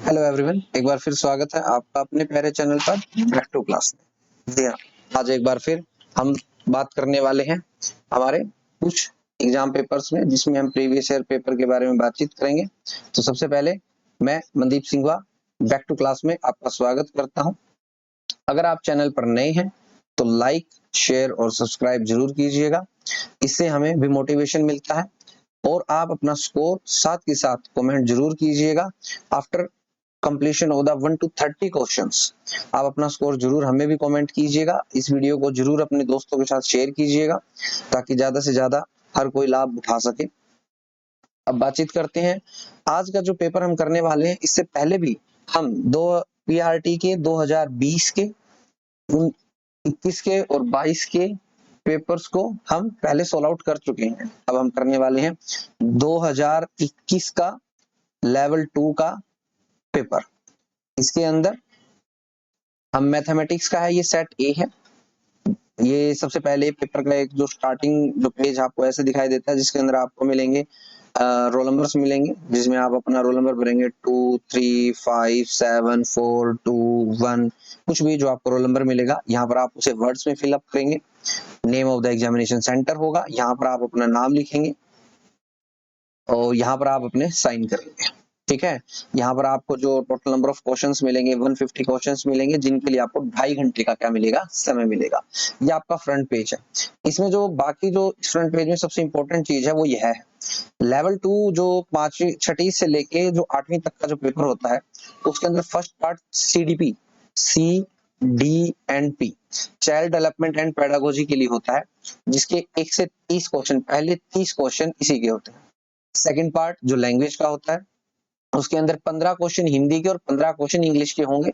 Hello everyone, एक बार फिर स्वागत है आपका अपने प्यारे चैनल पर बैक टू क्लास में। जी हाँ, आज एक बार फिर हम बात करने वाले हैं हमारे कुछ एग्जाम पेपर्स में, जिसमें हम प्रीवियस ईयर पेपर के बारे में बातचीत करेंगे। तो सबसे पहले मैं मनदीप सिंघवा बैक टू क्लास में आपका स्वागत करता हूं। अगर आप चैनल पर नए हैं तो लाइक, शेयर और सब्सक्राइब जरूर कीजिएगा, इससे हमें भी मोटिवेशन मिलता है। और आप अपना स्कोर साथ के साथ कमेंट जरूर कीजिएगा। After completion of the 1 to 30 questions आप अपना स्कोर जरूर हमें भी कमेंट कीजिएगा। इस वीडियो को जरूर अपने दोस्तों के साथ शेयर कीजिएगा ताकि ज्यादा से ज्यादा हर कोई लाभ उठा सके। अब बातचीत करते हैं आज का जो पेपर हम करने वाले हैं। इससे पहले भी हम दो पीआरटी के 2020 के 21 के और 22 के पेपर्स को हम पहले सोल्व आउट कर चुके हैं। अब हम करने वाले हैं 2021 का लेवल 2 का पेपर। इसके अंदर हम मैथमेटिक्स का है, ये सेट ए है। ये सबसे पहले पेपर का एक जो स्टार्टिंग जो पेज आपको ऐसे दिखाई देता है, जिसके अंदर आपको मिलेंगे रोल नंबर्स मिलेंगे, जिसमें आप अपना रोल नंबर भरेंगे 2 3 5 7 4 2 1, कुछ भी जो आपको रोल नंबर मिलेगा यहाँ पर आप उसे वर्ड्स में फिलअप करेंगे। Name of the examination centre होगा, यहाँ पर आप अपना नाम लिखेंगे और यहाँ पर आप अपने साइन करेंगे। ठीक है, यहाँ पर आपको जो टोटल नंबर ऑफ क्वेश्चंस मिलेंगे 150 क्वेश्चंस मिलेंगे, जिनके लिए आपको 2.5 घंटे का क्या मिलेगा, समय मिलेगा। ये आपका फ्रंट पेज है। इसमें जो बाकी जो फ्रंट पेज में सबसे इंपॉर्टेंट चीज है वो यह है, लेवल 2 जो 5वीं 6वीं से लेके जो 8वीं तक का जो पेपर होता है, उसके अंदर first part CDP CDNP child development and pedagogy के लिए होता है, जिसके 1 से 30 क्वेश्चन, पहले 30 क्वेश्चन इसी के होते हैं। सेकंड पार्ट जो लैंग्वेज का होता है, उसके अंदर 15 क्वेश्चन हिंदी के और 15 क्वेश्चन इंग्लिश के होंगे।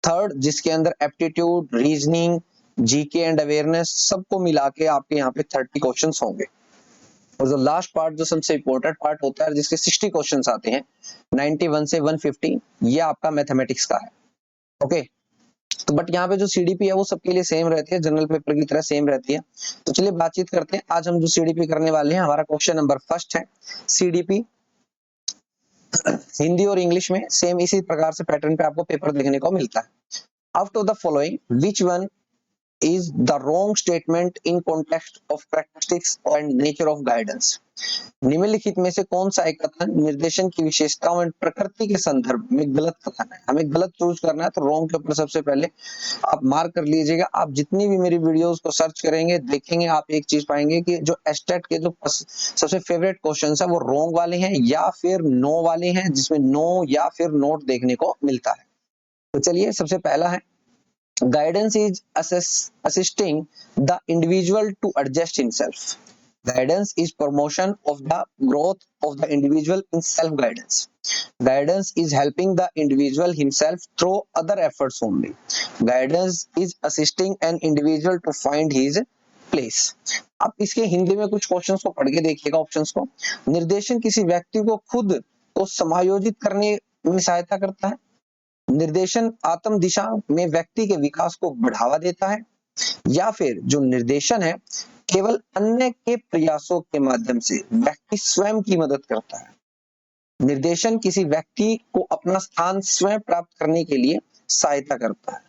थर्ड जिसके अंदर aptitude, reasoning, GK and awareness सबको मिला के आपके यहाँ पे 30 क्वेश्चंस होंगे। और जो लास्ट पार्ट जो सबसे इंपॉर्टेंट पार्ट होता है, जिसके 60 क्वेश्चंस आते हैं 91 से 150, ये आपका मैथमेटिक्स का है। ओके, तो बट यहाँ पे जो सीडीपी है वो सबके लिए सेम रहती है, जनरल पेपर की तरह सेम रहती है। तो चलिए बातचीत करते हैं। आज हम जो सीडीपी करने वाले हैं, हमारा क्वेश्चन नंबर फर्स्ट है सीडीपी हिंदी और इंग्लिश में सेम इसी प्रकार से पैटर्न पे आपको पेपर देखने को मिलता है। After the following which one is the wrong statement in context of characteristics and nature of guidance। निम्नलिखित में से कौन सा एक कथन निर्देशन की विशेषताओं और प्रकृति के संदर्भ में गलत कथन है। हमें गलत चूज करना है, तो रॉन्ग के ऊपर सबसे पहले आप मार्क कर लीजिएगा। आप जितनी भी मेरी वीडियोस को सर्च करेंगे, देखेंगे, आप एक चीज पाएंगे कि जो एस्टेट के जो सबसे फेवरेट क्वेश्चन है वो रॉन्ग वाले हैं या फिर नो वाले हैं, जिसमें नो या फिर नोट देखने को मिलता है। तो चलिए सबसे पहला है, guidance is assisting the individual to adjust himself। Guidance is promotion of the growth of the individual in self guidance। Guidance is helping the individual himself through other efforts only। Guidance is assisting an individual to find his place। आप इसके हिंदी में कुछ questions को पढ़ के देखिएगा, options को। निर्देशन किसी व्यक्ति को खुद को समायोजित करने में सहायता करता है। निर्देशन आत्म दिशा में व्यक्ति के विकास को बढ़ावा देता है। या फिर जो निर्देशन है केवल अन्य के प्रयासों के माध्यम से व्यक्ति स्वयं की मदद करता है। निर्देशन किसी व्यक्ति को अपना स्थान स्वयं प्राप्त करने के लिए सहायता करता है।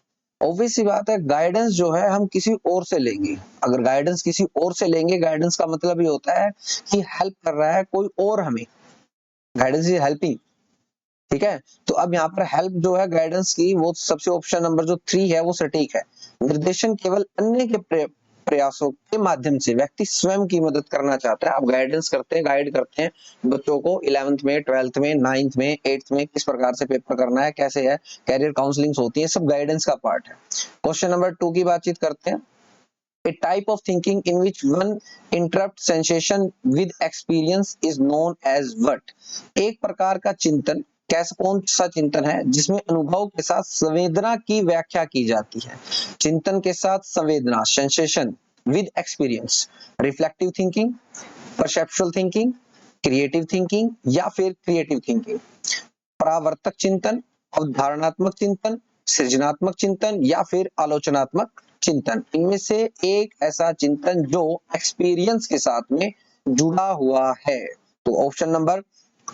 ऑब्वियस सी बात है, गाइडेंस जो है हम किसी और से लेंगे। अगर गाइडेंस किसी और से लेंगे, गाइडेंस का मतलब ये होता है कि हेल्प कर रहा है कोई और हमें। Guidance is helping. ठीक है, तो अब यहाँ पर हेल्प जो है गाइडेंस की, वो सबसे ऑप्शन नंबर जो 3 है वो सटीक है। निर्देशन केवल अन्य के प्रयासों के माध्यम से व्यक्ति स्वयं की मदद करना चाहता है। आप गाइडेंस करते हैं, गाइड करते हैं बच्चों को 11th में, 12th में, 9th में, 8th में किस प्रकार से पेपर करना है, कैसे है, कैरियर काउंसलिंग होती है, सब गाइडेंस का पार्ट है। क्वेश्चन नंबर 2 की बातचीत करते हैं। A type of thinking in which one interrupts sensation with experience is known as what। एक प्रकार का चिंतन, कैसा कौन सा चिंतन है जिसमें अनुभव के साथ संवेदना की व्याख्या की जाती है। चिंतन के साथ संवेदना, sensation with experience. Reflective thinking, perceptual thinking, creative thinking या फिर क्रिएटिव थिंकिंग। परावर्तक चिंतन, अवधारणात्मक चिंतन, सृजनात्मक चिंतन या फिर आलोचनात्मक चिंतन। इनमें से एक ऐसा चिंतन जो एक्सपीरियंस के साथ में जुड़ा हुआ है। तो ऑप्शन नंबर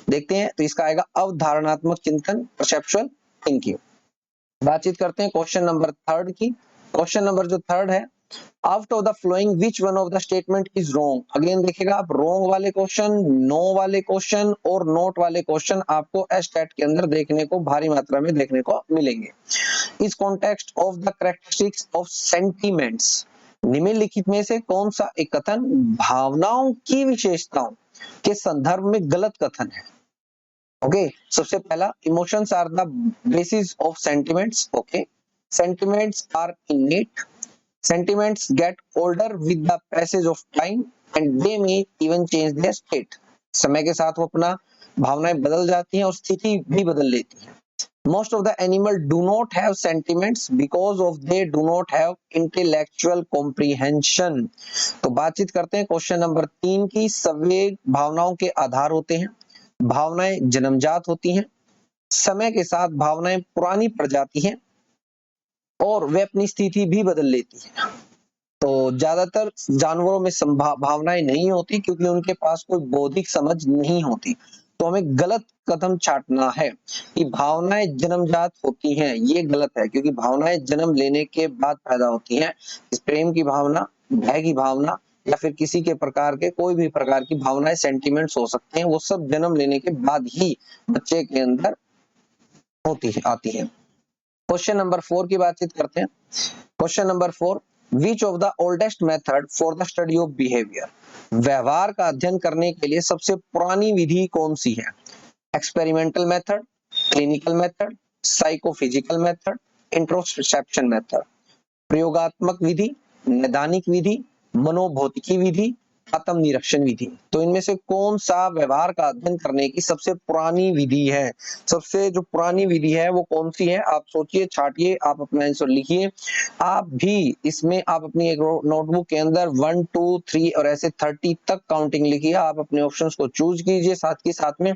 देखते हैं, तो इसका आएगा अवधारणात्मक चिंतन, परसेप्चुअल थिंकिंग। बातचीत करते हैं क्वेश्चन नंबर थर्ड की। क्वेश्चन नंबर जो थर्ड है, out of the following which one of the statement is wrong. Again देखिएगा आप, रॉन्ग वाले क्वेश्चन, नो वाले क्वेश्चन और नोट वाले क्वेश्चन आपको एस्टेट के अंदर देखने को भारी मात्रा में देखने को मिलेंगे। इस context of the characteristics of sentiments, निम्नलिखित में से कौन सा एक कथन भावनाओं की विशेषताओं के संदर्भ में गलत कथन है। ओके, सबसे पहला, emotions are the basis of sentiments. Okay, sentiments are innate, sentiments get older with the passage of time and they may even change their state। समय के साथ वो अपना भावनाएं बदल जाती हैं और स्थिति भी बदल लेती हैं। Most of the animal do not have sentiments because of they do not have intellectual comprehension। तो बातचीत करते हैं क्वेश्चन नंबर 3 की। संवेग भावनाओं के आधार होते हैं, भावनाएं जन्मजात होती हैं, समय के साथ भावनाएं पुरानी पड़ जाती हैं और वे अपनी स्थिति भी बदल लेती हैं। तो ज्यादातर जानवरों में भावनाएं नहीं होती क्योंकि उनके पास कोई बौद्धिक समझ नहीं होती। तो हमें गलत कदम छाटना है कि भावनाएं जन्मजात होती हैं, ये गलत है, क्योंकि भावनाएं जन्म लेने के बाद पैदा होती हैं। इस प्रेम की भावना, भय की भावना या फिर किसी के प्रकार के कोई भी प्रकार की भावनाएं, सेंटिमेंट्स हो सकते हैं, वो सब जन्म लेने के बाद ही बच्चे के अंदर होती है, आती है। क्वेश्चन नंबर 4 की बातचीत करते हैं। Question number 4, which of the oldest method for the study of behaviour, व्यवहार का अध्ययन करने के लिए सबसे पुरानी विधि कौन सी है। Experimental method, clinical method, psychophysical method, introspection method. प्रयोगात्मक विधि, नैदानिक विधि, मनोभौतिकी विधि, आत्म निरीक्षण विधि। तो इनमें से कौन सा व्यवहार का अध्ययन करने की सबसे पुरानी विधि है। सबसे जो पुरानी विधि है वो कौन सी है, आप सोचिए, छाटिए, आप अपना आंसर लिखिए। आप भी इसमें आप अपनी एक नोटबुक के अंदर 1 2 3 और ऐसे 30 तक काउंटिंग लिखिए। आप अपने ऑप्शंस को चूज कीजिए साथ के साथ में,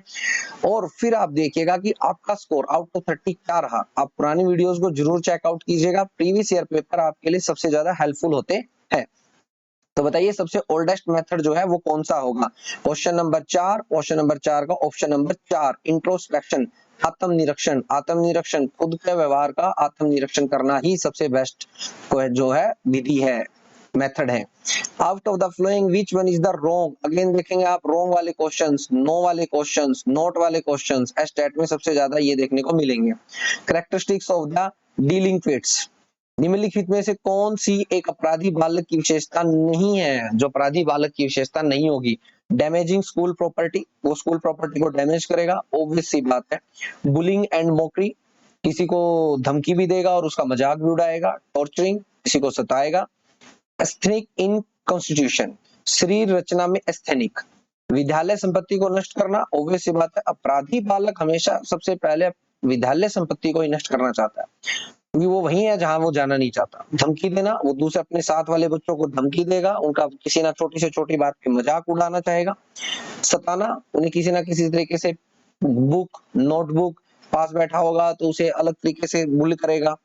और फिर आप देखिएगा कि आपका स्कोर आउट ऑफ 30 क्या रहा। आप पुरानी वीडियोस को जरूर चेकआउट कीजिएगा, प्रीवियस ईयर पेपर आपके लिए सबसे ज्यादा हेल्पफुल होते हैं। तो बताइए सबसे ओल्डेस्ट मेथड जो है वो कौन सा होगा। क्वेश्चन नंबर 4, क्वेश्चन नंबर 4 का ऑप्शन नंबर 4, इंट्रोस्पेक्शन, आत्मनिरीक्षण। आत्मनिरीक्षण, खुद के व्यवहार का आत्मनिरीक्षण करना ही सबसे बेस्ट जो है विधि है, मेथड है। Out of the following which one is the wrong. Again देखेंगे आप, रॉन्ग वाले क्वेश्चंस, नो वाले क्वेश्चंस, नोट वाले क्वेश्चंस एस्टेट में सबसे ज्यादा ये देखने को मिलेंगे। कैरेक्टरिस्टिक्स ऑफ द डीलिंक्विट्स, निम्नलिखित में से कौन सी एक अपराधी बालक की विशेषता नहीं है, जो अपराधी बालक की विशेषता नहीं होगी। डैमेजिंग स्कूल प्रॉपर्टी, वो स्कूल प्रॉपर्टी को डैमेज करेगा, ऑब्वियस सी बात है। बुलिंग एंड मॉकरी, किसी को धमकी भी देगा और उसका मजाक भी उड़ाएगा। टॉर्चरिंग, किसी को सताएगा। एस्थेनिक इन कॉन्स्टिट्यूशन, शरीर रचना में एस्थेनिक। विद्यालय संपत्ति को नष्ट करना, ऑब्वियस सी बात है, अपराधी बालक हमेशा सबसे पहले विद्यालय संपत्ति को ही नष्ट करना चाहता है, क्योंकि वो वही है जहां वो जाना नहीं चाहता। धमकी देना, वो दूसरे अपने साथ वाले बच्चों को धमकी देगा, उनका किसी ना छोटी से छोटी बात पे मजाक उड़ाना चाहेगा। सताना, उन्हें किसी ना किसी तरीके से बुक, नोटबुक पास बैठा होगा तो उसे अलग तरीके से बुल करेगा।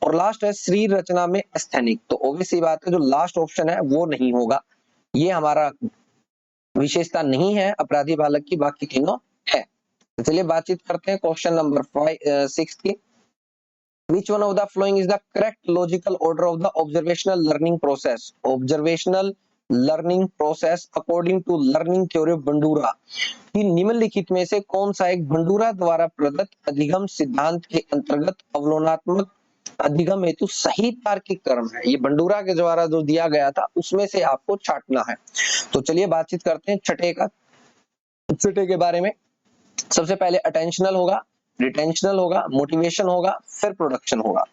और लास्ट है शरीर रचना में एस्थेनिक। तो ऑब्वियस सी बात है जो लास्ट ऑप्शन है वो नहीं होगा, ये हमारा विशेषता नहीं है अपराधी बालक की, बाकी तीनों है। तो चलिए बातचीत करते हैं क्वेश्चन नंबर 6 की। Which one of the following is the correct logical order of the observational learning process? Observational learning process according to learning theory of Bandura. कि निम्नलिखित में से कौन सा एक बंडूरा द्वारा प्रदत्त अधिगम सिद्धांत के अंतर्गत अवलोकनात्मक अधिगम हेतु सही तार्किक क्रम है। ये बंडूरा के द्वारा जो दिया गया था उसमें से आपको छांटना है। तो चलिए बातचीत करते हैं छठे के बारे में। सबसे पहले अटेंशनल होगा, रिटेंशनल होगा, मोटिवेशन होगा, फिर प्रोडक्शन होगा,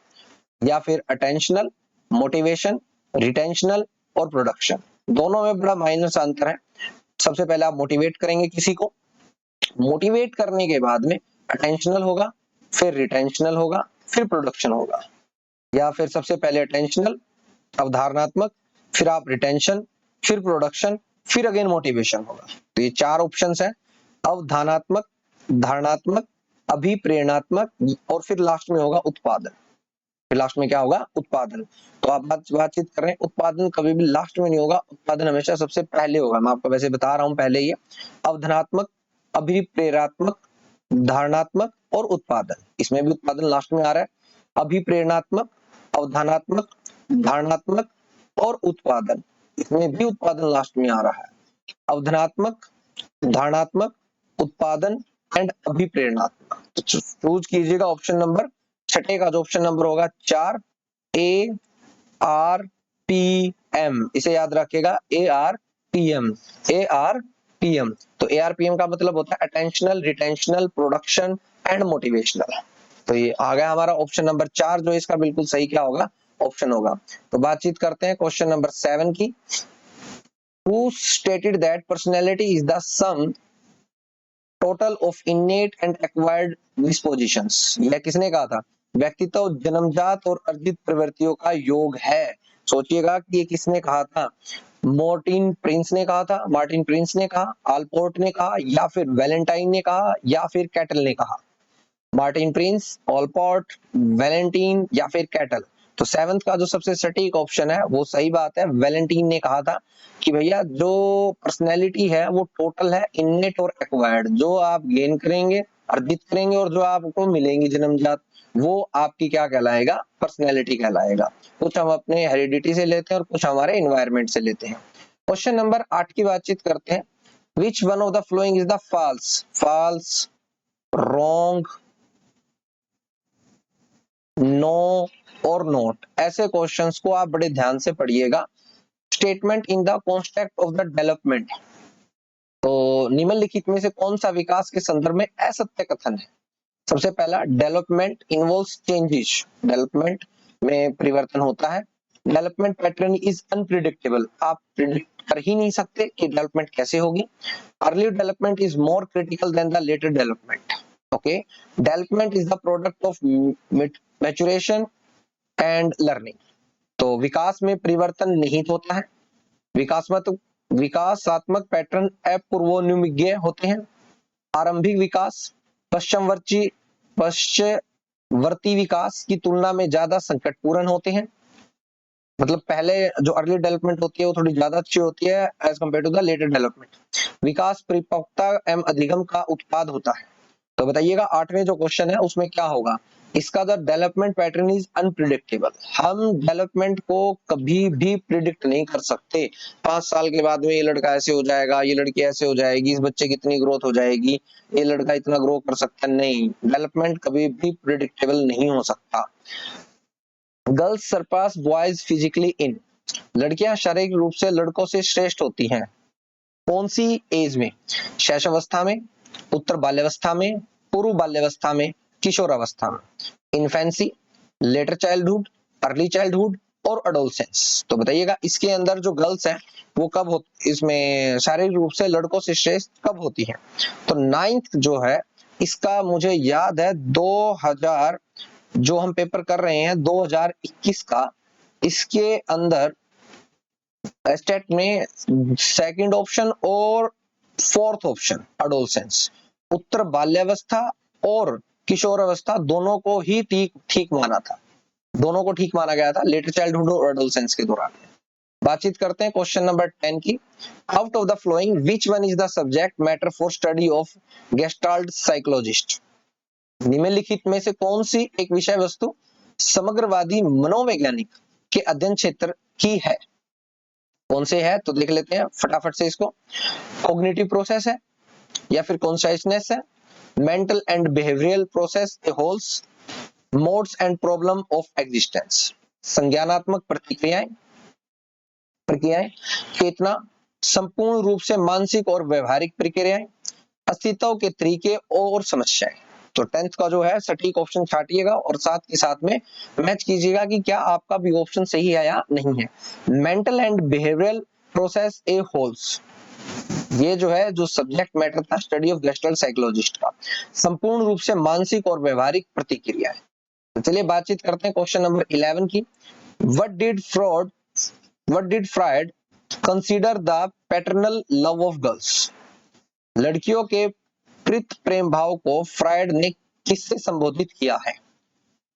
या फिर अटेंशनल, मोटिवेशन, रिटेंशनल और प्रोडक्शन। दोनों में बड़ा माइनर सा अंतर है। सबसे पहले आप मोटिवेट करेंगे किसी को, मोटिवेट करने के बाद में अटेंशनल होगा, फिर रिटेंशनल होगा, फिर प्रोडक्शन होगा। या फिर सबसे पहले अटेंशनल, अवधारणात्मक, फिर आप रिटेंशन, फिर प्रोडक्शन, फिर अगेन मोटिवेशन होगा। तो ये 4 ऑप्शंस हैं, अवधारणात्मक, धारणात्मक, अभिप्रेरणात्मक और फिर लास्ट में होगा उत्पादन। फिर लास्ट में क्या होगा, उत्पादन। तो आप बातचीत कर रहे हैं, उत्पादन कभी भी लास्ट में नहीं होगा, उत्पादन हमेशा सबसे पहले होगा। मैं आपको वैसे बता रहा हूं पहले ही। अवधारणात्मक अभिप्रेरणात्मक, धारणात्मक और उत्पादन। इसमें भी उत्पादन लास्ट में आ रहा है। अभिप्रेरणात्मक, अवधानात्मक, धारणात्मक और उत्पादन, इसमें भी उत्पादन लास्ट में आ रहा है। अवधानात्मक, धारणात्मक, उत्पादन एंड अभिप्रेरणात्मक। तो चूज कीजिएगा ऑप्शन नंबर छठे का, जो ऑप्शन नंबर होगा 4, ए आर पी एम। इसे याद रखिएगा, A R P M, A R P M. तो ए आर पी एम का मतलब होता है attentional, retentional, production and motivational. तो ये आ गया हमारा ऑप्शन नंबर 4, जो इसका बिल्कुल सही क्या होगा, ऑप्शन होगा। तो बातचीत करते हैं क्वेश्चन नंबर 7 की। Who stated that personality is the sum total of innate and acquired dispositions? यह किसने कहा था? व्यक्तित्व जन्मजात और अर्जित प्रवृत्तियों का योग है। सोचिएगा कि ये किसने कहा था? मार्टिन प्रिंस ने कहा था, मार्टिन प्रिंस ने कहा, आलपोर्ट ने कहा, या फिर वैलेंटाइन ने कहा, या फिर कैटल ने कहा। मार्टिन प्रिंस, ऑलपोर्ट, वैलेंटाइन या फिर कैटल। तो 7th का जो सबसे सटीक ऑप्शन है वो सही बात है, वैलेंटाइन ने कहा था कि भैया जो पर्सनैलिटी है वो टोटल है इनेट और एक्वायर्ड। जो आप गेन करेंगे, अर्जित करेंगे, और जो आपको मिलेंगी जन्मजात, वो आपकी क्या कहलाएगा? पर्सनैलिटी कहलाएगा। कुछ हम अपने हेरिडिटी से लेते हैं और कुछ हमारे एनवायरमेंट से लेते हैं। क्वेश्चन नंबर 8 की बातचीत करते हैं। Which one of the following is the false? False, wrong, no और नोट। ऐसे क्वेश्चंस को आप बड़े ध्यान से पढ़िएगा। Statement in the context of the development. तो निम्नलिखित में से कौन सा विकास के संदर्भ में असत्य कथन है? सबसे पहला, डेवलपमेंट इन्वॉल्व्स चेंजेस। डेवलपमेंट में परिवर्तन होता है। Development pattern is unpredictable. आप प्रिडिक्ट कर ही नहीं सकते कि डेवलपमेंट कैसे होगी। Early development is more critical than the later development. Okay, development is the product of maturation and learning. तो विकास में परिवर्तन निहित होता है। विकासात्मक पैटर्न अपूर्वानुमेय होते हैं। आरंभिक विकास पश्चवर्ती विकास की तुलना में ज्यादा संकटपूर्ण होते हैं। मतलब पहले जो अर्ली डेवलपमेंट होती है वो थोड़ी ज्यादा अच्छी होती है age compared to the later development. विकास परिपक्वता एवं अधिगम का उत्पाद होता है। तो बताइएगा 8वें जो क्वेश्चन है उसमें क्या होगा? इसका the development pattern is unpredictable. हम डेवलपमेंट को कभी भी प्रिडिक्ट नहीं कर सकते। 5 साल के बाद में ये लड़का ऐसे हो जाएगा, ये लड़की ऐसे हो जाएगी, इस बच्चे की इतनी ग्रोथ हो जाएगी, ये लड़का इतना ग्रो कर सकता है। नहीं, डेवलपमेंट कभी भी प्रिडिक्टेबल नहीं हो सकता। Girls surpass boys physically in. लड़कियां शारीरिक रूप से लड़कों से श्रेष्ठ होती हैं। कौन सी एज में? शैशवावस्था में, उत्तर बाल्यावस्था में, पूर्व बाल्यावस्था में, किशोरावस्था में। Infancy, letter childhood, early childhood और एडोलसेंस। तो बताइएगा इसके अंदर जो गर्ल्स हैं वो कब हो, इसमें शारीरिक रूप से लड़कों से श्रेष्ठ कब होती हैं? तो 9th जो है इसका मुझे याद है 2000, जो हम पेपर कर रहे हैं 2021 का, इसके अंदर स्टेट में 2nd ऑप्शन और 4th ऑप्शन एडोलसेंस, उत्तर बाल्यावस्था और किशोरावस्था दोनों को ही ठीक माना था। दोनों को ठीक माना गया था लेटर चाइल्डहुड और एडोलसेंस के दौरान। बातचीत करते हैं क्वेश्चन नंबर 10 की। Out of the following which one is the subject matter for study of gestalt psychologist? निम्नलिखित में से कौन सी एक विषय वस्तु समग्रवादी मनोवैज्ञानिक के अध्ययन क्षेत्र की है? कौन से है? तो देख लेते हैं फटाफट से इसको। कॉग्निटिव प्रोसेस है, या फिर कॉन्शियसनेस है, mental and behavioural process A holes, modes and problem of existence. संज्ञानात्मक प्रक्रियाएं, चेतना, संपूर्ण रूप से मानसिक और व्यवहारिक प्रक्रियाएं, अस्तित्व के तरीके और समस्याएं। तो 10th का जो है सटीक ऑप्शन छाटिएगा और साथ के साथ में मैच कीजिएगा कि क्या आपका भी ऑप्शन सही है या नहीं है। Mental and behavioural process A holes, ये जो है जो सब्जेक्ट मैटर था स्टडी ऑफ गेस्टाल्ट साइकोलॉजिस्ट का, संपूर्ण रूप से मानसिक और व्यवहारिक प्रतिक्रियाएं। तो चलिए बातचीत करते हैं क्वेश्चन नंबर 11 की। What did Freud consider the paternal love of girls? लड़कियों के प्रीत प्रेम भाव को फ्रायड ने किससे संबोधित किया है?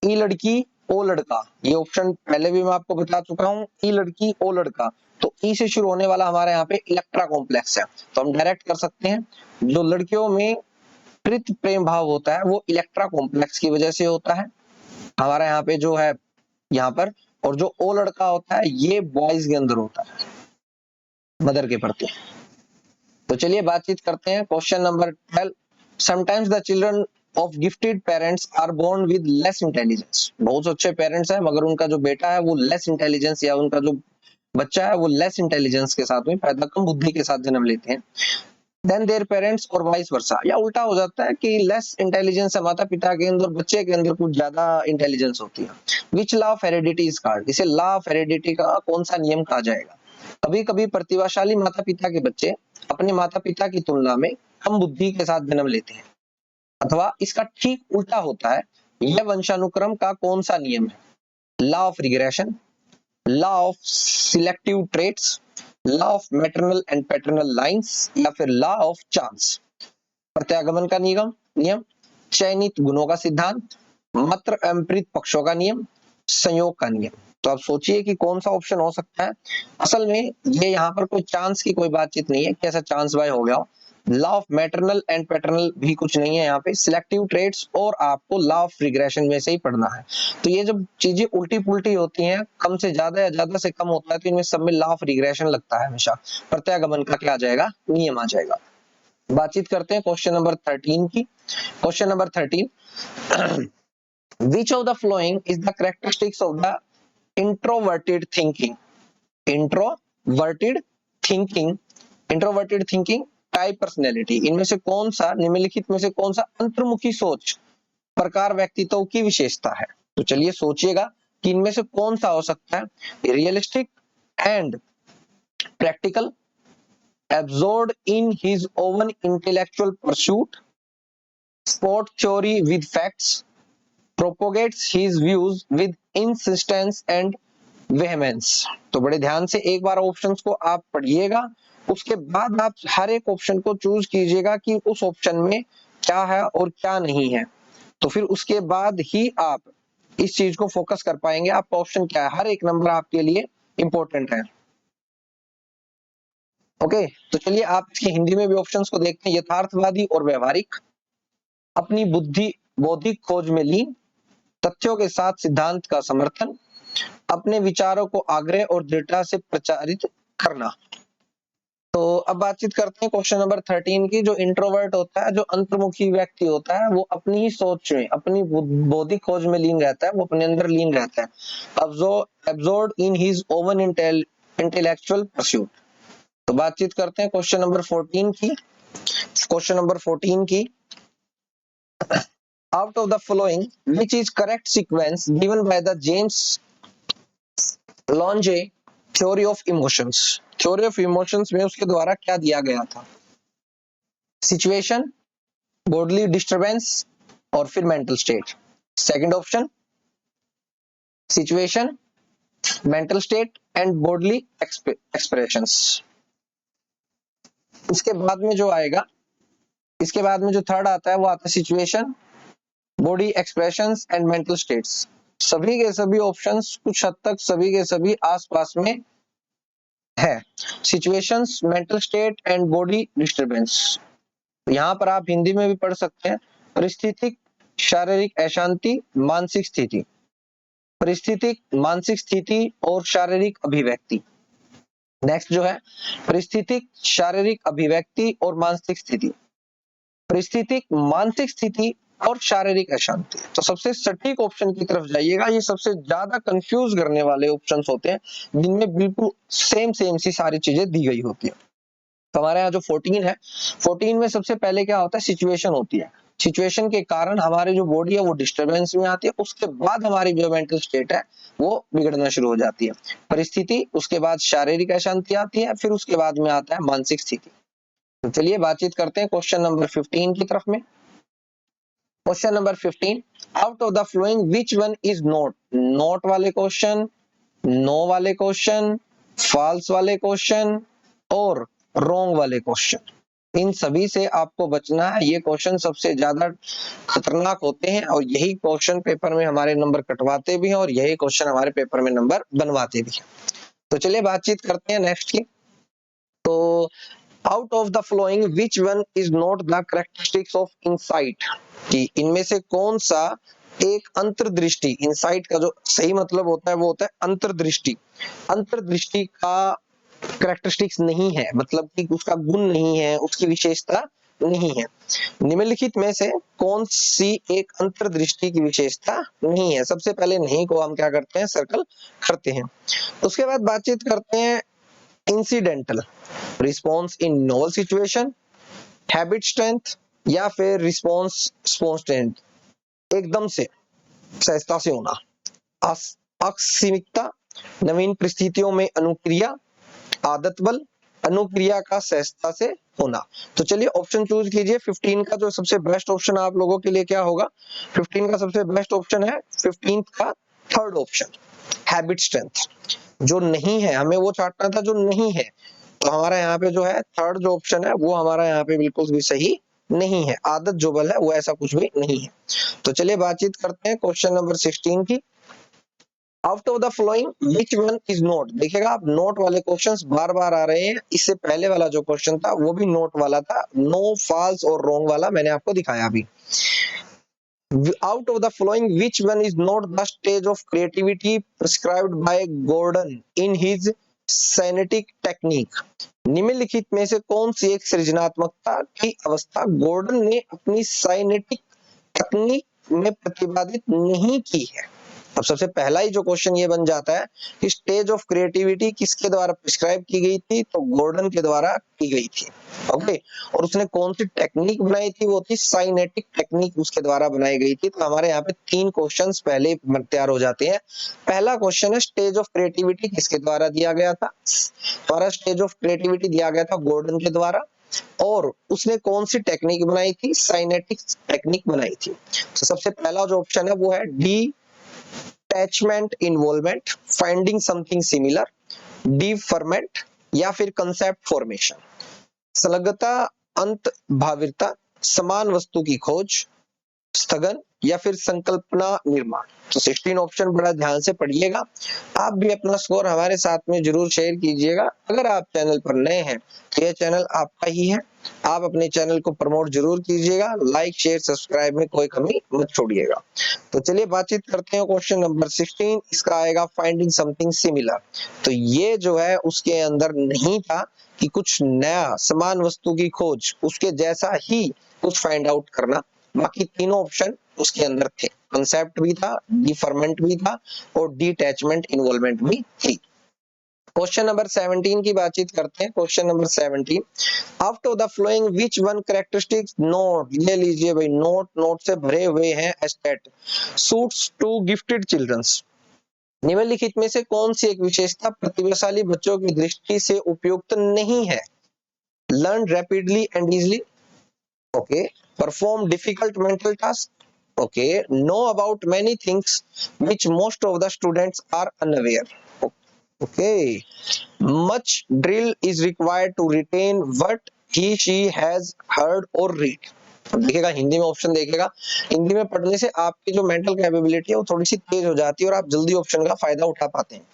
ई लड़की ओ लड़का, ये ऑप्शन पहले भी मैं आपको बता चुका हूं। ई लड़की ओ लड़का, तो ई से शुरू होने वाला हमारे यहाँ पे इलेक्ट्रा कॉम्प्लेक्स है, तो हम डायरेक्ट कर सकते हैं। जो लड़कियों में प्रीत प्रेम भाव होता है वो इलेक्ट्रा कॉम्प्लेक्स की वजह से होता है हमारा यहाँ पे जो है यहाँ पर, और जो ओ लड़का होता है ये बॉयज के अंदर होता है मदर के प्रति। तो चलिए बातचीत करते हैं। Question number 12, sometimes the children of gifted parents are born with less intelligence. बहुत अच्छे पेरेंट्स हैं मगर उनका जो बेटा है वो लेस इंटेलिजेंस, या उनका जो बच्चा है वो लेस इंटेलिजेंस के साथ में पैदा, कम बुद्धि के साथ जन्म लेते हैं। देन देयर पेरेंट्स और वाइस वर्सा, या उल्टा हो जाता है कि लेस इंटेलिजेंस है माता पिता के अंदर, बच्चे के अंदर कुछ ज्यादा इंटेलिजेंस होती है। Which law of heredity is called, इसे लॉ ऑफ हेरेडिटी का कौन सा नियम कहा जाएगा? कभी कभी प्रतिभाशाली माता पिता के बच्चे अपने माता पिता की तुलना में कम बुद्धि के साथ जन्म लेते हैं, अथवा इसका ठीक उल्टा होता है। यह वंशानुक्रम का कौन सा नियम है? Law of regression, law of selective traits, law of maternal and paternal lines, या फिर लॉ ऑफ चांस? प्रत्यागमन का नियम नियम, चयनित गुणों का सिद्धांत, मात्र अम्प्रित पक्षों का नियम, संयोग का नियम। तो आप सोचिए कि कौन सा ऑप्शन हो सकता है। असल में ये यहाँ पर कोई चांस की कोई बातचीत नहीं है कि ऐसा चांस बाय हो गया हो। Law of maternal and paternal भी कुछ नहीं है यहाँ पे, सिलेक्टिव ट्रेट्स और आपको लॉ ऑफ रिग्रेशन में से ही पढ़ना है। तो ये जब चीजें उल्टी पुल्टी होती हैं, कम से ज्यादा या ज्यादा से कम होता है, तो इनमें सब में लॉ ऑफ रिग्रेशन लगता है हमेशा। प्रत्यागमन का क्या आ जाएगा? नियम आ जाएगा। बातचीत करते हैं क्वेश्चन नंबर 13 की। Question number 13, which of the following is the characteristics of the introverted thinking? introverted thinking introverted thinking type personality, इनमें से कौन सा, निम्नलिखित में से कौन सा अंतर्मुखी सोच प्रकार व्यक्तित्व की विशेषता है? तो चलिए सोचिएगा कि इनमें से कौन सा हो सकता है। Realistic and practical, absorbed in his own intellectual pursuit, sport theory with facts, propagates his views with insistence and vehemence। तो बड़े ध्यान से एक बार ऑप्शंस को आप पढ़िएगा, उसके बाद आप हर एक ऑप्शन को चूज कीजिएगा कि उस ऑप्शन में क्या है और क्या नहीं है, तो फिर उसके बाद ही आप इस चीज को फोकस कर पाएंगे आपका ऑप्शन क्या है। हर एक नंबर आपके लिए इंपॉर्टेंट है। ओके, तो चलिए आप इसकी हिंदी में भी ऑप्शंस को देखते हैं। यथार्थवादी और व्यवहारिक, अपनी बुद्धि बौद्धिक खोज में लीन, तथ्यों के साथ सिद्धांत का समर्थन, अपने विचारों को आग्रह और दृढ़ता से प्रचारित करना। तो अब बातचीत करते हैं क्वेश्चन नंबर 13 की। जो इंट्रोवर्ट होता है, जो अंतर्मुखी व्यक्ति होता है, वो अपनी ही सोच में, अपनी बौद्धिक खोज में लीन रहता है, वो अपने अंदर लीन रहता है। Absorbed in his oven intellectual pursuit. तो बातचीत करते हैं क्वेश्चन नंबर 14 की। क्वेश्चन नंबर 14 की, out of the following which is correct sequence given by the James Lange theory of emotions? theory of emotions में उसके द्वारा क्या दिया गया था? सिचुएशन, bodily disturbance और फिर mental state. Second option, situation, mental state and bodily expressions। इसके बाद में जो आएगा, इसके बाद में जो थर्ड आता है वो आता है situation, body expressions and mental states. सभी के सभी ऑप्शंस कुछ हद तक सभी के सभी आसपास में है। Situations, mental state and body disturbance. यहाँ पर आप हिंदी में भी पढ़ सकते हैं। परिस्थितिक शारीरिक अशांति, मानसिक स्थिति। परिस्थितिक, मानसिक स्थिति और शारीरिक अभिव्यक्ति। नेक्स्ट जो है परिस्थितिक, शारीरिक अभिव्यक्ति और मानसिक स्थिति। परिस्थितिक, मानसिक स्थिति और शारीरिक अशांति। तो सबसे सटीक ऑप्शन की तरफ जाइएगा, ये सबसे ज्यादा कंफ्यूज करने वाले ऑप्शंस होते हैं जिनमें बिल्कुल सेम सी सारी चीजें दी गई होती है। तो हमारे यहाँ जो 14 है, 14 में सबसे पहले क्या होता है? सिचुएशन होती है। सिचुएशन के कारण हमारी जो बॉडी है वो डिस्टर्बेंस में आती है, उसके बाद हमारी जो मेंटल स्टेट है वो बिगड़ना शुरू हो जाती है। परिस्थिति, उसके बाद शारीरिक अशांति आती है, फिर उसके बाद में आता है मानसिक स्थिति। तो चलिए बातचीत करते हैं क्वेश्चन नंबर 15 की तरफ में। Question number 15, out of the following which one is not? Not वाले क्वेश्चन, नो वाले क्वेश्चन, फॉल्स वाले क्वेश्चन और रॉन्ग वाले क्वेश्चन, इन सभी से आपको बचना है। ये क्वेश्चन सबसे ज्यादा खतरनाक होते हैं और यही क्वेश्चन पेपर में हमारे नंबर कटवाते भी हैं और यही क्वेश्चन हमारे पेपर में नंबर बनवाते भी हैं। तो चलिए बातचीत करते हैं नेक्स्ट की। तो out of the following which one is not the characteristics of insight, कि इनमें से कौन सा एक अंतर्दृष्टि, इनसाइट का जो सही मतलब होता है वो होता है अंतर्दृष्टि, अंतर्दृष्टि का कैरेक्टरिस्टिक्स नहीं है, मतलब कि उसका गुण नहीं है, उसकी विशेषता नहीं है। निम्नलिखित में से कौन सी एक अंतर्दृष्टि की विशेषता नहीं है? सबसे पहले नहीं को हम क्या करते हैं, सर्कल करते हैं। उसके बाद बातचीत करते हैं incidental response in novel situation, habit strength, या फिर रिस्पॉन्स स्पॉन्टेनियस, एकदम से सहजता से होना, आकस्मिकता, नवीन परिस्थितियों में अनुक्रिया, आदत बल, अनुक्रिया का सहजता से होना। तो चलिए ऑप्शन चूज कीजिए। 15 का जो सबसे बेस्ट ऑप्शन आप लोगों के लिए क्या होगा? 15 का सबसे बेस्ट ऑप्शन है 15 का थर्ड ऑप्शन, हैबिट स्ट्रेंथ। जो नहीं है हमें वो छांटना था, जो नहीं है, तो हमारा यहाँ पे जो है थर्ड जो ऑप्शन है वो हमारा यहाँ पे बिल्कुल भी सही नहीं है। आदत जो बल है वो ऐसा कुछ भी नहीं है। तो चलिए बातचीत करते हैं क्वेश्चन नंबर 16 की। Out of the following which one is note, देखिएगा आप नोट वाले क्वेश्चंस बार बार आ रहे हैं। इससे पहले वाला जो क्वेश्चन था वो भी नोट वाला था, नो फॉल्स और रॉन्ग वाला मैंने आपको दिखाया अभी। Out of the following which one is not the stage of creativity prescribed by Gordon in his Scientific technique, निम्नलिखित में से कौन सी एक सृजनात्मकता की अवस्था गॉर्डन ने अपनी साइनेटिक तकनीक में प्रतिपादित नहीं की है? अब सबसे पहला ही जो क्वेश्चन ये बन जाता है कि स्टेज ऑफ क्रिएटिविटी किसके द्वारा प्रिस्क्राइब की गई थी? तो गॉर्डन के द्वारा की गई थी। ओके, और उसने कौन सी टेक्निक बनाई थी? वो थी साइनेटिक टेक्निक, उसके द्वारा बनाई गई थी। तो हमारे यहाँ पे 3 क्वेश्चंस पहले तैयार हो जाते हैं। पहला क्वेश्चन है स्टेज ऑफ क्रिएटिविटी किसके द्वारा दिया गया था? हमारा स्टेज ऑफ क्रिएटिविटी दिया गया था गॉर्डन के द्वारा, और उसने कौन सी टेक्निक बनाई थी? साइनेटिक टेक्निक बनाई थी। तो सबसे पहला जो ऑप्शन है वो है D, attachment involvement, finding something similar, deep ferment, या फिर कंसेप्ट फॉर्मेशन। संलग्नता, अंत भाविरता, समान वस्तु की खोज, स्थगन, या फिर संकल्पना निर्माण। तो 16 ऑप्शन बड़ा ध्यान से पढ़िएगा। आप भी अपना स्कोर हमारे साथ में जरूर शेयर कीजिएगा। अगर आप चैनल पर नए हैं तो यह चैनल आपका ही है, आप अपने चैनल को प्रमोट जरूर कीजिएगा। लाइक शेयर सब्सक्राइब में कोई कमी मत छोड़िएगा। तो चलिए बातचीत करते हैं क्वेश्चन नंबर 16। इसका आएगा फाइंडिंग समथिंग सिमिलर। तो ये जो है उसके अंदर नहीं था कि कुछ नया, समान वस्तु की खोज, उसके जैसा ही कुछ फाइंड आउट करना। बाकी तीनों ऑप्शन उसके अंदर थे, कंसेप्ट भी था, डिफरमेंट भी था, और डिटैचमेंट इन्वॉल्वमेंट भी थी। क्वेश्चन नंबर 17 की बातचीत करते हैं। Question number 17, after the following which one characteristics note, ले लीजिए भाई, नोट नोट से भरे हुए हैं, estate suits to gifted childrens, निम्नलिखित में से कौन सी एक विशेषता प्रतिभाशाली बच्चों की दृष्टि से उपयुक्त नहीं है? Learn rapidly and easily, okay, perform difficult mental task, okay, know about many things which most of the students are unaware, okay, much drill is required to retain what he she has heard or read। अब देखिएगा हिंदी में option देखिएगा, हिंदी में पढ़ने से आपकी जो mental capability है वो थोड़ी सी तेज हो जाती है और आप जल्दी ऑप्शन का फायदा उठा पाते हैं।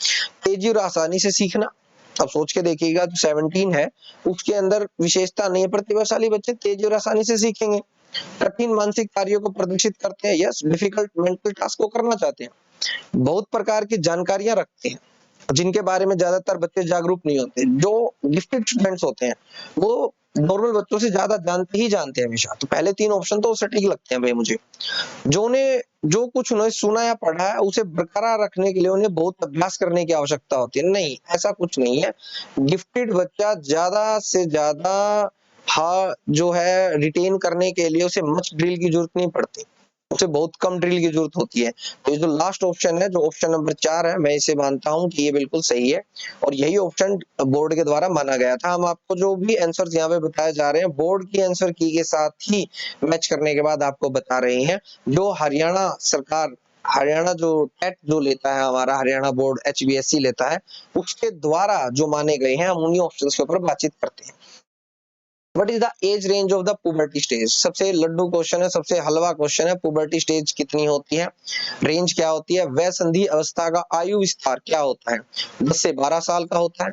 तेजी और आसानी से सीखना, अब सोच के देखिएगा जो 17 है उसके अंदर विशेषता नहीं है। प्रतिभाशाली बच्चे तेजी और आसानी से सीखेंगे। कठिन मानसिक कार्यों को प्रदर्शित करते हैं, यस, डिफिकल्ट मेंटल टास्क को करना चाहते हैं। बहुत प्रकार की जानकारियां रखते हैं जिनके बारे में ज्यादातर बच्चे जागरूक नहीं होते। जो गिफ्टेड स्टूडेंट्स होते हैं वो नॉर्मल बच्चों से ज्यादा जानते ही जानते हैं हमेशा। तो पहले 3 ऑप्शन तो सटीक लगते हैं भाई मुझे। जो कुछ उन्होंने सुना या पढ़ा है उसे बरकरार रखने के लिए उन्हें बहुत अभ्यास करने की आवश्यकता होती है। नहीं, ऐसा कुछ नहीं है। गिफ्टेड बच्चा ज्यादा से ज्यादा जो है रिटेन करने के लिए उसे मच ड्रिल की जरूरत नहीं पड़ती, उसे बहुत कम ड्रिल की जरूरत होती है। तो ये जो लास्ट ऑप्शन है, जो ऑप्शन नंबर 4 है, मैं इसे मानता हूं कि ये बिल्कुल सही है और यही ऑप्शन बोर्ड के द्वारा माना गया था। हम आपको जो भी आंसर्स यहाँ पे बताए जा रहे हैं बोर्ड की आंसर की के साथ ही मैच करने के बाद आपको बता रहे हैं। जो हरियाणा सरकार, हरियाणा जो टेट जो लेता है हमारा हरियाणा बोर्ड HBSC लेता है, उसके द्वारा जो माने गए हैं, हम उन्हीं ऑप्शंस के ऊपर बातचीत करते हैं। What is the age range of the puberty stage? सबसे लड्डू क्वेश्चन है, सबसे हलवा क्वेश्चन है। पुबर्टी स्टेज कितनी होती है, रेंज क्या होती है, वह संधि अवस्था का आयु विस्तार क्या होता है? 10 से 12 साल का होता है,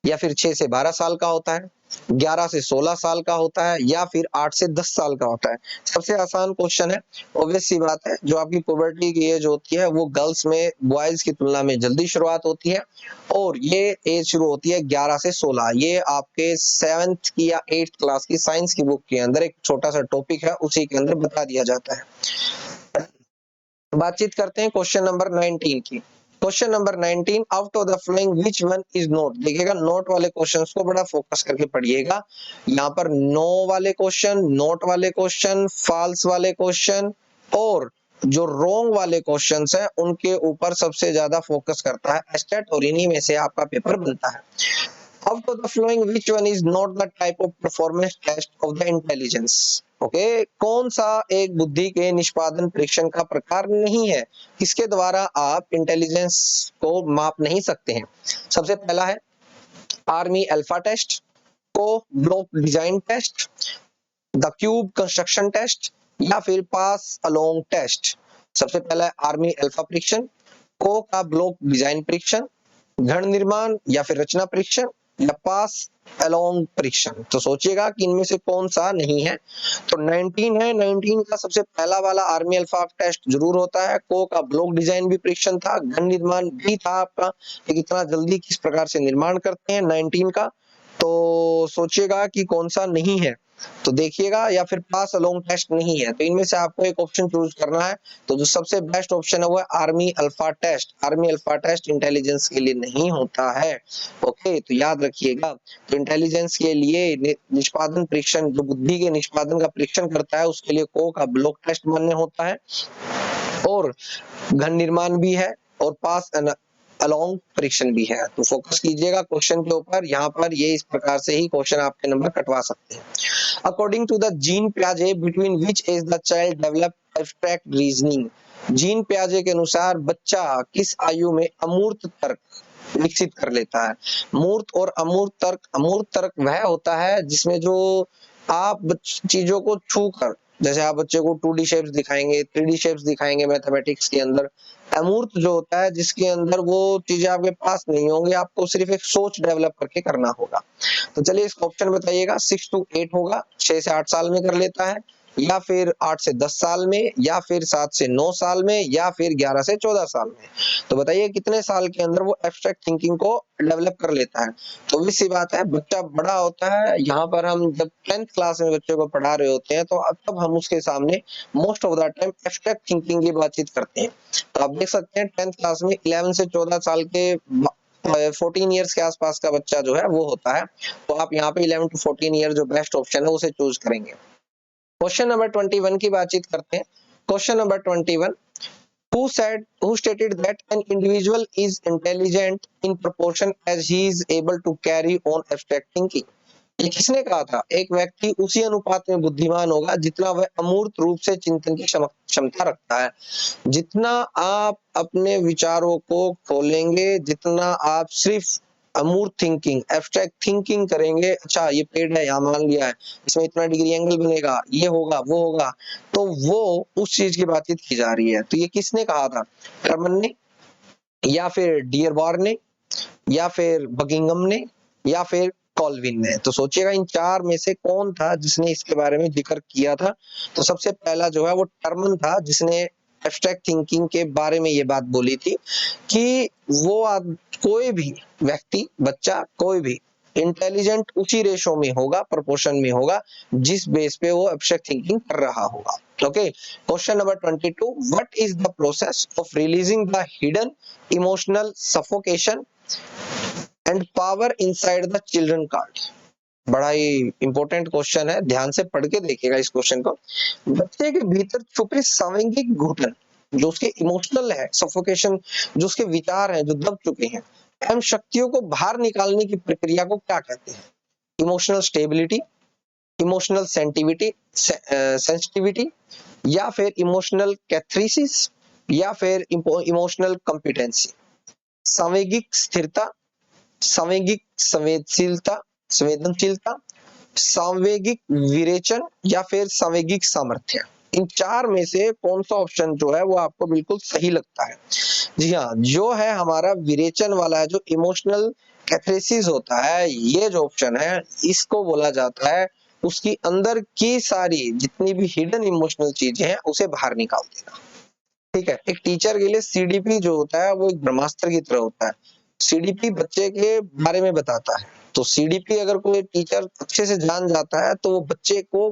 या फिर 6 से 12 साल का होता है, 11 से 16 साल का होता है, या फिर 8 से 10 साल का होता है? सबसे आसान क्वेश्चन है, ऑब्वियस सी बात है। जो आपकी पुबर्टी की एज होती है वो गर्ल्स में बॉयज की तुलना में जल्दी शुरुआत होती है, और ये एज शुरू होती है 11 से 16। ये आपके 7th की या 8th क्लास की साइंस की बुक के अंदर एक छोटा सा टॉपिक है, उसी के अंदर बता दिया जाता है। बातचीत करते हैं क्वेश्चन नंबर 19 की। Question number 19, out of the following which one is note? देखिएगा, नोट वाले क्वेश्चंस को बड़ा फोकस करके पढ़िएगा। यहाँ पर नो वाले क्वेश्चन, नोट वाले क्वेश्चन, फॉल्स वाले क्वेश्चन और जो रोंग वाले क्वेश्चंस हैं उनके ऊपर सबसे ज्यादा फोकस करता है एस्टेट, और इन्हीं में से आपका पेपर बनता है। Out of the following, which one is not the type of performance test of the intelligence? Okay, कौन सा एक बुद्धि के निष्पादन परीक्षण का प्रकार नहीं है, किसके द्वारा आप इंटेलिजेंस को माप नहीं सकते हैं? सबसे पहला है army alpha test, Kohs block design test, the cube construction test, या फिर पास अलोंग टेस्ट। सबसे पहला है आर्मी अल्फा परीक्षण, को का ब्लॉक डिजाइन परीक्षण, घन निर्माण या फिर रचना परीक्षण, या पास अलोंग परीक्षण। तो सोचिएगा कि इनमें से कौन सा नहीं है। तो 19 है, 19 का सबसे पहला वाला आर्मी अल्फा टेस्ट जरूर होता है। को का ब्लॉक डिजाइन भी परीक्षण था, घन निर्माण भी था आपका, कि कितना जल्दी किस प्रकार से निर्माण करते हैं 19 का। तो सोचिएगा कि कौन सा नहीं है, तो देखिएगा, या फिर पास अलोंग टेस्ट नहीं है। तो इनमें से आपको एक ऑप्शन चूज करना है। तो जो सबसे बेस्ट ऑप्शन है वो है army alpha test. Army alpha test intelligence के लिए नहीं होता है। ओके, तो याद रखिएगा। तो इंटेलिजेंस के लिए निष्पादन परीक्षण, जो बुद्धि के निष्पादन का परीक्षण करता है, उसके लिए को का ब्लॉक टेस्ट मान्य होता है, और घन निर्माण भी है, और पास अलोंग परीक्षण भी है। तो फोकस कीजिएगा क्वेश्चन के ऊपर। यहाँ पर ये इस प्रकार से ही क्वेश्चन आपके नंबर कटवा सकते हैं। अकॉर्डिंग टू द जीन पियाजे, between which age the child develop abstract reasoning? Jean पियाजे के अनुसार बच्चा किस आयु में अमूर्त तर्क विकसित कर लेता है? मूर्त और अमूर्त तर्क, अमूर्त तर्क वह होता है जिसमें जो आप चीजों को छू कर, जैसे आप बच्चे को 2D शेप्स दिखाएंगे, 3D शेप्स दिखाएंगे मैथमेटिक्स के अंदर। अमूर्त जो होता है जिसके अंदर वो चीजें आपके पास नहीं होंगी, आपको सिर्फ एक सोच डेवलप करके करना होगा। तो चलिए इसका ऑप्शन बताइएगा। 6 to 8 होगा, 6 से 8 साल में कर लेता है, या फिर 8 से 10 साल में, या फिर 7 से 9 साल में, या फिर 11 से 14 साल में? तो बताइए कितने साल के अंदर वो एब्स्ट्रैक्ट थिंकिंग को डेवलप कर लेता है? तो obvious सी बात है, बच्चा बड़ा होता है। यहाँ पर हम जब 10th क्लास में बच्चे को पढ़ा रहे होते हैं, तो अब तब हम उसके सामने most of the time abstract thinking की बातचीत करते हैं। तो आप देख सकते हैं 10th क्लास में 11 से 14 साल के 14 ईयर्स के आसपास का बच्चा जो है वो होता है। तो आप यहाँ पे 11 to 14 ईयर जो बेस्ट ऑप्शन है उसे चूज करेंगे। क्वेश्चन नंबर 21 की बातचीत करते हैं। Question number 21, who stated that an individual is intelligent in proportion as he is able to carry on abstract thinking? ये किसने कहा था? एक व्यक्ति उसी अनुपात में बुद्धिमान होगा जितना वह अमूर्त रूप से चिंतन की क्षमता रखता है। जितना आप अपने विचारों को खोलेंगे, जितना आप सिर्फ अमूर्त थिंकिंग, एब्स्ट्रैक्ट थिंकिंग करेंगे, अच्छा ये पेड़ है, यहाँ मान लिया है, इसमें इतना डिग्री एंगल बनेगा, ये होगा, वो होगा, तो वो उस चीज की बातचीत की जा रही है। तो ये किसने कहा था? टर्मन ने, या फिर डियरबॉर्न ने, या फिर बकिंगम ने, या फिर कॉल्विन ने? तो सोचिएगा इन चार में से कौन था जिसने इसके बारे में जिक्र किया था? तो सबसे पहला जो है वो टर्मन था, जिसने एब्स्ट्रैक्ट थिंकिंग के बारे में ये बात बोली थी कि वो कोई भी व्यक्ति, बच्चा, कोई भी इंटेलिजेंट उसी रेशो में होगा, प्रोपोर्शन में होगा, जिस बेस पे वो एब्स्ट्रैक्ट थिंकिंग कर रहा होगा। Okay, question number 22, what is the process of releasing the hidden emotional suffocation and power inside the children card? बड़ा ही इंपॉर्टेंट क्वेश्चन है, ध्यान से पढ़ के देखिएगा इस क्वेश्चन को। बच्चे के भीतर छुपे सांवेगिक घुटन, जो उसके इमोशनल है, सफोकेशन, जो उसके विचार हैं जो दब चुके हैं, एवं शक्तियों को बाहर निकालने की प्रक्रिया को क्या कहते हैं? इमोशनल स्टेबिलिटी, इमोशनल सेंसिटिविटी, या फिर इमोशनल कैथरीसिस, या फिर इमोशनल कॉम्पिटेंसी? सांवेगिक स्थिरता, सांवेगिक संवेदनशीलता, सांवेगिक विरेचन या फिर सांवेगिक सामर्थ्य। इन चार में से कौन सा ऑप्शन जो है वो आपको बिल्कुल सही लगता है? जी हाँ, जो है हमारा विरेचन वाला जो इमोशनल कैथेसिस होता है, ये जो ऑप्शन है इसको बोला जाता है उसकी अंदर की सारी जितनी भी हिडन इमोशनल चीजें हैं उसे बाहर निकाल देना। ठीक है, एक टीचर के लिए सीडीपी जो होता है वो एक ब्रह्मास्त्र की तरह होता है। सीडीपी बच्चे के बारे में बताता है, तो सीडीपी अगर कोई टीचर अच्छे से जान जाता है तो वो बच्चे को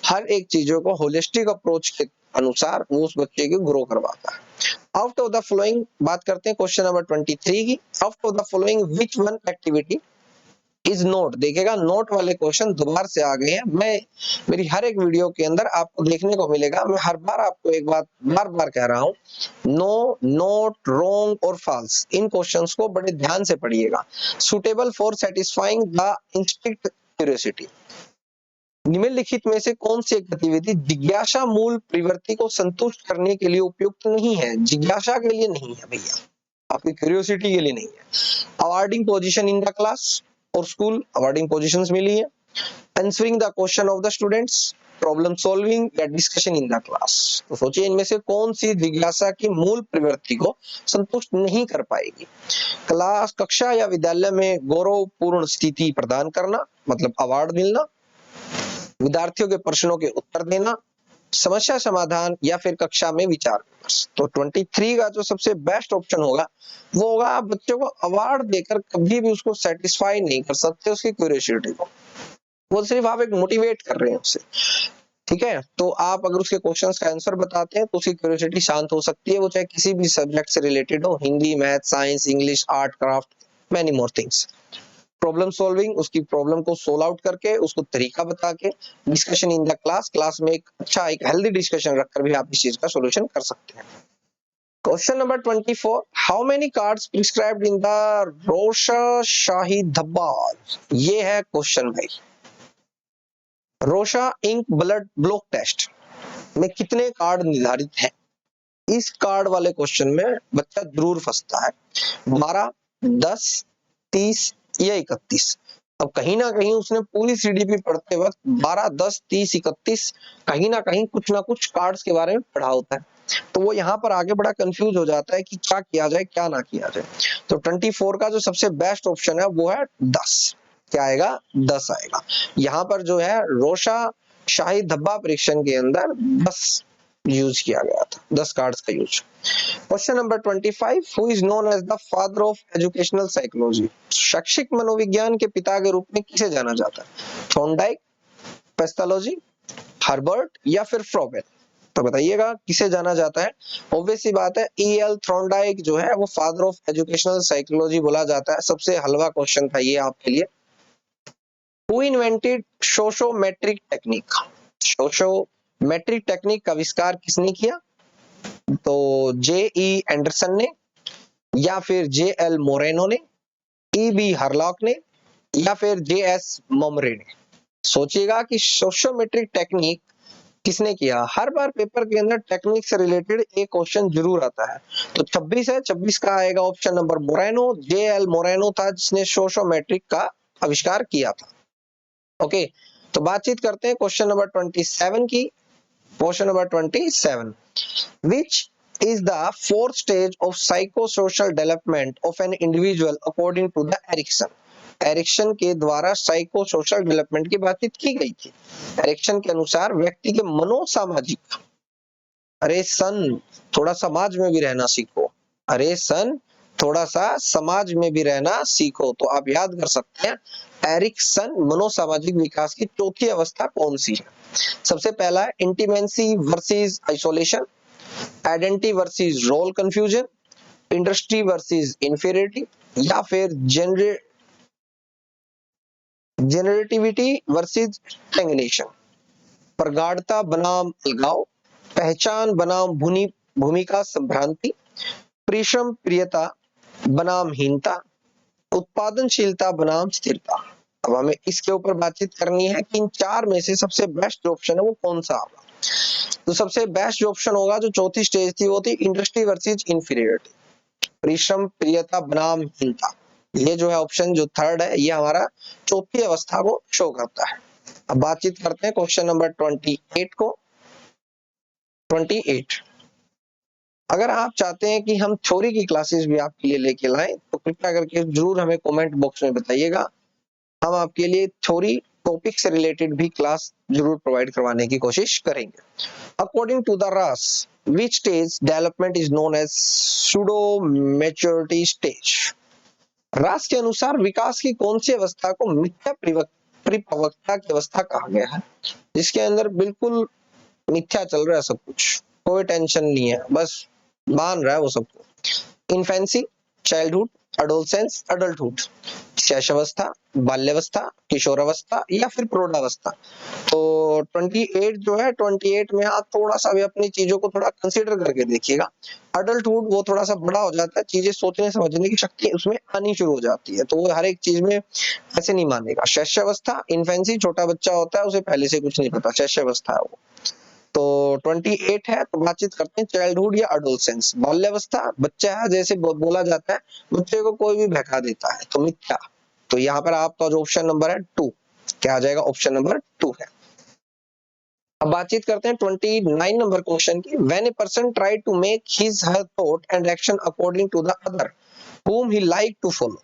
हर एक चीजों को होलिस्टिक अप्रोच के अनुसार वो उस बच्चे को ग्रो करवाता है। आउट ऑफ द फॉलोइंग बात करते हैं क्वेश्चन नंबर 23 की। Out of the following which one activity is note, देखिएगा नोट वाले क्वेश्चन दोबारा से आ गए हैं। मैं मेरी हर एक वीडियो के अंदर आपको देखने को मिलेगा, मैं हर बार आपको एक बात बार बार कह रहा हूं, नो, नोट, रोंग और फॉल्स, इन क्वेश्चंस को बड़े ध्यान से पढ़िएगा। Suitable for satisfying the instinct curiosity, निम्नलिखित में से कौन सी एक गतिविधि जिज्ञासा मूल प्रवृत्ति को संतुष्ट करने के लिए उपयुक्त नहीं है? जिज्ञासा के लिए नहीं है भैया, आपकी क्यूरियोसिटी के लिए नहीं है। Awarding position in the class और स्कूल, अवार्डिंग पोजीशंस मिली है। Answering the question of the students, problem solving या डिस्कशन इन द क्लास। तो सोचिए इनमें से कौन सी जिज्ञासा की मूल प्रवृत्ति को संतुष्ट नहीं कर पाएगी? क्लास, कक्षा या विद्यालय में गौरवपूर्ण स्थिति प्रदान करना, मतलब अवार्ड मिलना, विद्यार्थियों के प्रश्नों के उत्तर देना, समस्या समाधान या फिर कक्षा में विचार विमर्श। तो 23 का जो सबसे बेस्ट ऑप्शन होगा वो होगा, आप बच्चों को अवार्ड देकर कभी भी उसको सेटिस्फाई नहीं कर सकते उसकी क्यूरियोसिटी को, वो सिर्फ आप एक मोटिवेट कर रहे हैं उसे। ठीक है, तो आप अगर उसके क्वेश्चंस का आंसर बताते हैं तो उसकी क्यूरियोसिटी शांत हो सकती है, वो चाहे किसी भी सब्जेक्ट से रिलेटेड हो, Hindi, math, science, English, art, craft, many more things. Problem solving, उसकी प्रॉब्लम को सोल्व आउट करके उसको तरीका बता के, discussion in the class, class में एक अच्छा एक हेल्दी डिस्कशन रखकर भी आप इस चीज का सॉल्यूशन कर सकते हैं। Question number 24, how many cards prescribed in the Rorschach शाही धब्बा, ये है क्वेश्चन भाई। Rorschach ink blood block test में कितने कार्ड निर्धारित हैं? इस कार्ड वाले क्वेश्चन में बच्चा जरूर फंसता है। 12, 10, 30 या 31। अब कहीं ना कहीं उसने पूरी सीडीपी पढ़ते वक्त 12, 10, 30, 31 कहीं ना कुछ कार्ड्स के बारे में पढ़ा होता है, तो वो यहाँ पर आगे बड़ा कंफ्यूज हो जाता है कि क्या किया जाए क्या ना किया जाए। तो 24 का जो सबसे बेस्ट ऑप्शन है वो है 10। क्या आएगा? 10 आएगा। यहाँ पर जो है रोशा शाही धब्बा परीक्षण के अंदर 10 यूज किया गया था, 10 कार्ड्स का use. Question number 25, who is known as the father of educational psychology, शैक्षिक मनोविज्ञान के पिता के रूप में किसे जाना जाता है? थॉर्नडाइक, पेस्टालोजी, हर्बर्ट या फिर फ्रॉबेल? तो बताइएगा किसे जाना जाता है? ऑब्वियस सी बात है, E.L. थॉर्नडाइक जो है वो फादर ऑफ एजुकेशनल साइकोलॉजी बोला जाता है। सबसे हलवा क्वेश्चन था ये आपके लिए। हु इन्वेंटेड सोशोमेट्रिक टेक्निक, सोशोमेट्रिक टेक्निक का आविष्कार किसने किया? तो J.E. एंडरसन ने, या फिर J.L. मोरेनो ने, E.B. हरलॉक ने, या फिर J.S. मोमरे ने? सोचिएगा कि सोशोमेट्रिक टेक्निक किसने किया। हर बार पेपर के अंदर टेक्निक से रिलेटेड एक क्वेश्चन जरूर आता है। तो 26 है, 26 का आएगा option number Moreno. J.L. Moreno था जिसने सोशोमेट्रिक का आविष्कार किया था। ओके, तो बातचीत करते हैं क्वेश्चन नंबर 27 की। Question number 27, which is the fourth stage of psychosocial development of an individual according to the Erikson? Erikson के द्वारा साइको सोशल डेवलपमेंट की बातचीत की गई थी। एरिक्सन के अनुसार व्यक्ति के मनोसामाजिक, अरे सन थोड़ा समाज में भी रहना सीखो, अरे सन थोड़ा सा समाज में भी रहना सीखो। तो आप याद कर सकते हैं एरिक्सन मनोसामाजिक विकास की चौथी अवस्था कौन सी है? सबसे पहला है intimacy versus isolation, identity versus role confusion, industry versus inferiority, या फिर जेनरेटिविटी वर्सेस स्टैग्नेशन। प्रगाढ़ता बनाम अलगाव, पहचान बनाम भूमिका संभ्रांति, परिश्रम प्रियता बनाम हीनता, उत्पादनशीलता बनाम स्थिरता। अब हमें इसके ऊपर बातचीत करनी है कि इन चार में से सबसे बेस्ट ऑप्शन है वो कौन सा होगा। तो सबसे बेस्ट जो ऑप्शन होगा, जो चौथी स्टेज थी वो थी इंडस्ट्री वर्सेस इंफीरियरिटी, परिश्रम प्रियता बनाम हीनता। ये जो है ऑप्शन जो थर्ड है ये हमारा चौथी अवस्था को शो करता है। अब बातचीत करते हैं क्वेश्चन नंबर 28 को। 28, अगर आप चाहते हैं कि हम थ्योरी की क्लासेस भी आपके लिए लेके लाएं तो कृपया करके जरूर हमें कमेंट बॉक्स में बताइएगा। हम आपके लिए थ्योरी टॉपिक से रिलेटेड भी क्लास जरूर प्रोवाइड करवाने की कोशिश करेंगे। अकॉर्डिंग टू द रास, which stage development is known as pseudo maturity stage? रास के अनुसार विकास की कौन सी अवस्था को मिथ्या परिपक्वता की अवस्था कहा गया है, जिसके अंदर बिल्कुल मिथ्या चल रहा है सब कुछ, कोई टेंशन नहीं है, बस मान रहा है वो सबको। इन्फेंसी, चाइल्डहुड, एडोलसेंस, अडल्टहुड, शैशवावस्था, बाल्यावस्था, किशोरावस्था या फिर प्रौढ़ावस्था। तो 28 जो है, 28 में आप थोड़ा सा भी अपनी चीजों को थोड़ा कंसीडर करके देखिएगा। अडल्टहुड वो थोड़ा सा बड़ा हो जाता है, चीजें सोचने समझने की शक्ति उसमें आनी शुरू हो जाती है, तो वो हर एक चीज में ऐसे नहीं मानेगा। शैशवावस्था, इन्फेंसी, छोटा बच्चा होता है, उसे पहले से कुछ नहीं पता, शैशवावस्था है वो। तो 28 है, तो बातचीत करते हैं चाइल्डहुड या एडोलसेंस। बाल्यावस्था, बच्चा है जैसे बोला जाता है, बच्चे को कोई भी बहका देता है, तो मिथ्या। तो यहाँ पर आपका जो ऑप्शन नंबर है 2, क्या आ जाएगा, ऑप्शन नंबर 2 है। अब बातचीत करते हैं 29 नंबर क्वेश्चन की। When a person try to make his her thought and action according to the other whom he like to follow,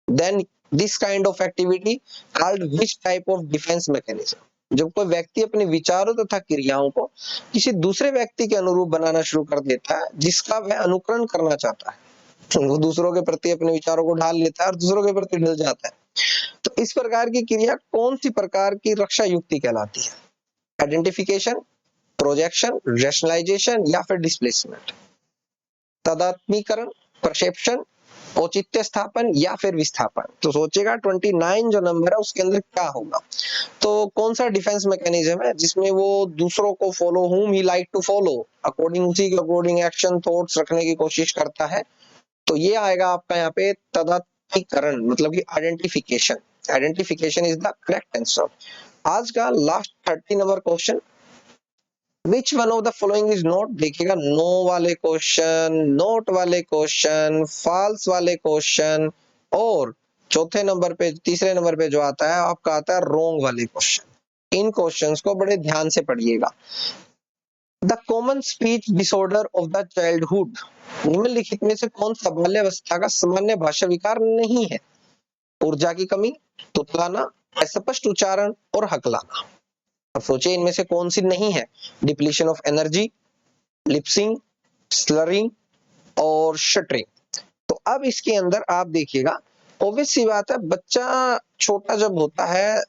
then this kind of activity called which type of defense mechanism? जब कोई व्यक्ति अपने विचारों तथा क्रियाओं को किसी दूसरे व्यक्ति के अनुरूप बनाना शुरू कर देता है जिसका वह अनुकरण करना चाहता है, वो दूसरों के प्रति अपने विचारों को ढाल लेता है और दूसरों के प्रति ढल जाता है, तो इस प्रकार की क्रिया कौन सी प्रकार की रक्षा युक्ति कहलाती है? आइडेंटिफिकेशन, प्रोजेक्शन, रैशनलाइजेशन या फिर डिस्प्लेसमेंट? तदात्मीकरण, परसेप्शन, औचित्य स्थापन या फिर विस्थापन? तो सोचेगा 29 जो नंबर है उसके अंदर क्या होगा। तो कौन सा डिफेंस मैकेनिज्म है जिसमें वो दूसरों को follow, whom he like to follow, according, उसी के अकॉर्डिंग एक्शन थॉट्स रखने की कोशिश करता है? तो ये आएगा आपका यहाँ पे तदात्मीकरण, मतलब कि identification. Identification is the correct answer. आज का last 30 number question, which one of the following is not, देखिएगा नो वाले क्वेश्चन, नोट वाले क्वेश्चन, फॉल्स वाले क्वेश्चन, और चौथे नंबर पे, तीसरे नंबर पे जो आता है आपका आता है रोंग वाले क्वेश्चन। इन क्वेश्चंस को बड़े ध्यान से पढ़िएगा। The common speech disorder of the childhood, निम्नलिखित में से कौन सा बाल्यावस्था का सामान्य भाषा विकार नहीं है? ऊर्जा की कमी, तुतलाना, अस्पष्ट उच्चारण और हकलाना। अब सोचिए इनमें से कौन सी नहीं है? Depletion of energy, lisping, slurring और शटरिंग। तो अब इसके अंदर आप देखिएगा, ऑब्वियस सी बात है, बच्चा छोटा जब होता है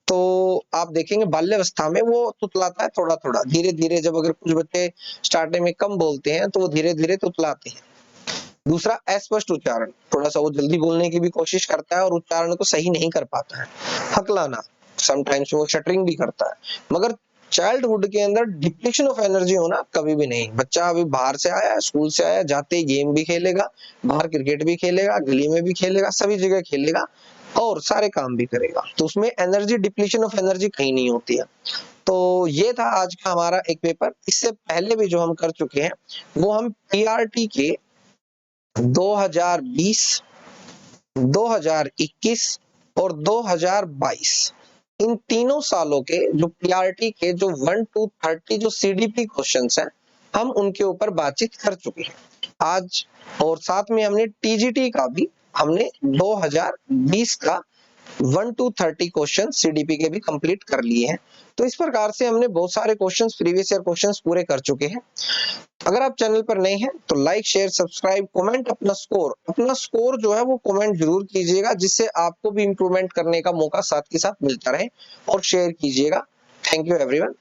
तो आप देखेंगे बाल्यावस्था में वो तुतलाता है थोड़ा थोड़ा, धीरे धीरे। जब अगर कुछ बच्चे स्टार्टिंग में कम बोलते हैं तो वो धीरे धीरे तुतलाते हैं। दूसरा, अस्पष्ट उच्चारण, थोड़ा सा वो जल्दी बोलने की भी कोशिश करता है और उच्चारण को सही नहीं कर पाता है। हकलाना, समटाइम्स वो शटरिंग भी करता है। मगर चाइल्डहुड के अंदर डिप्लीशन ऑफ एनर्जी होना कभी भी नहीं। बच्चा अभी बाहर से आया, स्कूल से आया, जाते ही गेम भी खेलेगा, बाहर क्रिकेट भी खेलेगा, गली में भी खेलेगा, सभी जगह खेलेगा और सारे काम भी करेगा, तो उसमें एनर्जी, डिप्लीशन ऑफ एनर्जी कहीं नहीं होती है। तो ये था आज का हमारा एक पेपर। इससे पहले भी जो हम कर चुके हैं वो हम पीआरटी के 2020, 2021 और 2022, इन तीनों सालों के जो पीआरटी के जो 1 to 30 जो सीडीपी क्वेश्चंस हैं, हम उनके ऊपर बातचीत कर चुके हैं आज। और साथ में हमने टीजीटी का भी, हमने 2020 का 1 to 30 क्वेश्चन सीडीपी के भी कंप्लीट कर लिए हैं। तो इस प्रकार से हमने बहुत सारे क्वेश्चंस, प्रीवियस ईयर क्वेश्चंस पूरे कर चुके हैं। अगर आप चैनल पर नए हैं तो लाइक, शेयर, सब्सक्राइब, कमेंट, अपना स्कोर जो है वो कमेंट जरूर कीजिएगा, जिससे आपको भी इंप्रूवमेंट करने का मौका साथ के साथ मिलता रहे, और शेयर कीजिएगा। Thank you everyone.